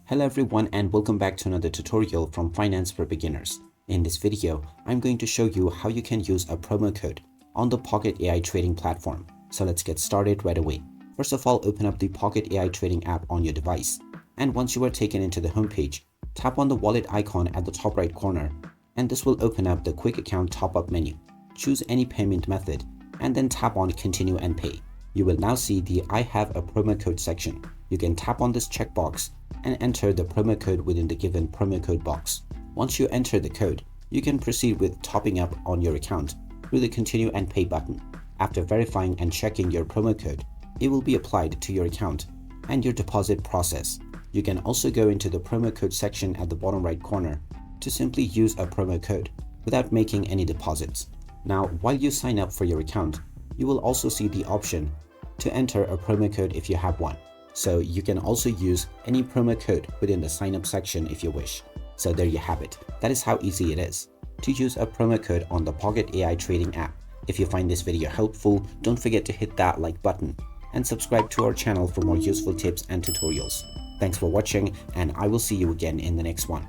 Hello everyone and welcome back to another tutorial from Finance for Beginners. In this video, I'm going to show you how you can use a promo code on the Pocket AI trading platform. So let's get started right away. First of all, open up the Pocket AI trading app on your device. And once you are taken into the homepage, tap on the wallet icon at the top right corner, and this will open up the quick account top-up menu. Choose any payment method and then tap on continue and pay. You will now see the I have a promo code section. You can tap on this checkbox and enter the promo code within the given promo code box. Once you enter the code, you can proceed with topping up on your account through the continue and pay button. After verifying and checking your promo code, it will be applied to your account and your deposit process. You can also go into the promo code section at the bottom right corner to simply use a promo code without making any deposits. Now, while you sign up for your account, you will also see the option to enter a promo code if you have one. So you can also use any promo code within the sign up section if you wish. So there you have it. That is how easy it is to use a promo code on the Pocket AI trading app. If you find this video helpful, don't forget to hit that like button and subscribe to our channel for more useful tips and tutorials. Thanks for watching, and I will see you again in the next one.